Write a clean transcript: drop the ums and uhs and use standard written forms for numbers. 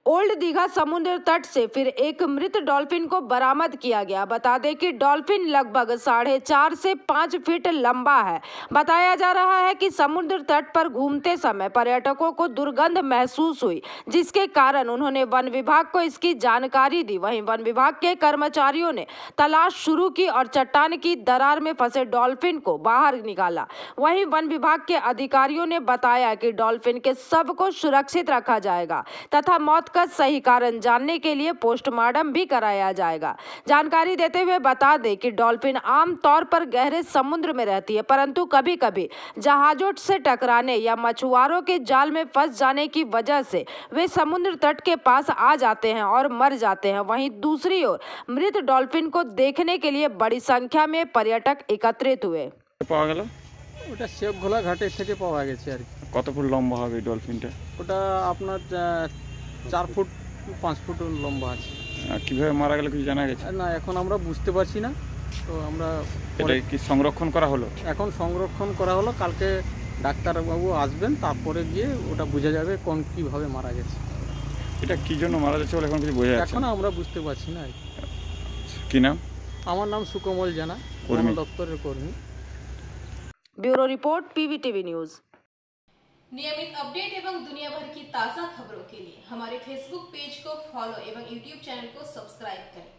Old Digha समुद्र तट से फिर एक मृत डॉल्फिन को बरामद किया गया। बता दें कि डॉल्फिन लगभग 4.5 से 5 फीट लंबा है। बताया जा रहा है कि समुद्र तट पर घूमते समय पर्यटकों को दुर्गंध महसूस हुई, जिसके कारण उन्होंने वन विभाग को इसकी जानकारी दी। वहीं वन विभाग के कर्मचारियों ने तलाश शुरू की और चट्टान की दरार में फंसे डॉल्फिन को बाहर निकाला। वहीं वन विभाग के अधिकारियों ने बताया कि डॉल्फिन के शव को सुरक्षित रखा जाएगा तथा मौत का सही कारण जानने के लिए पोस्टमार्टम भी कराया जाएगा। जानकारी देते हुए बता दें कि डॉल्फिन आम तौर पर गहरे समुद्र में रहती है, परंतु कभी-कभी जहाजों से टकराने या मछुआरों के जाल में फंस जाने की वजह से वे समुद्र तट के पास आ जाते हैं और मर जाते हैं। वहीं दूसरी ओर मृत डॉल्फिन को देखने के लिए बड़ी संख्या में पर्यटक एकत्रित हुए। ওটা শেপঘোলা ঘাটের থেকে পাওয়া গেছে আর কি। কত ফুট লম্বা হবে ডলফিনটা? ওটা আপনার 4 ফুট 5 ফুট লম্বা আছে। কিভাবে মারা গেল কিছু জানা গেছে? না, এখন আমরা বুঝতে পারছি না। তো আমরা এটা কি সংরক্ষণ করা হলো? এখন সংরক্ষণ করা হলো, কালকে ডাক্তারবাবু আসবেন, তারপরে গিয়ে ওটা বোঝা যাবে কোন কিভাবে মারা গেছে। এটা কি জন্য মারা যাচ্ছে বলে এখন কিছু বোঝা যাচ্ছে না। এখন আমরা বুঝতে পারছি না। কি নাম? আমার নাম সুকমল জানা, বন দপ্তরের কর্মী। Bureau report PVTV news. नियमित अपडेट एवं दुनिया भर की ताज़ा खबरों के लिए हमारे फेसबुक पेज को फॉलो एवं यूट्यूब चैनल को सब्सक्राइब करें।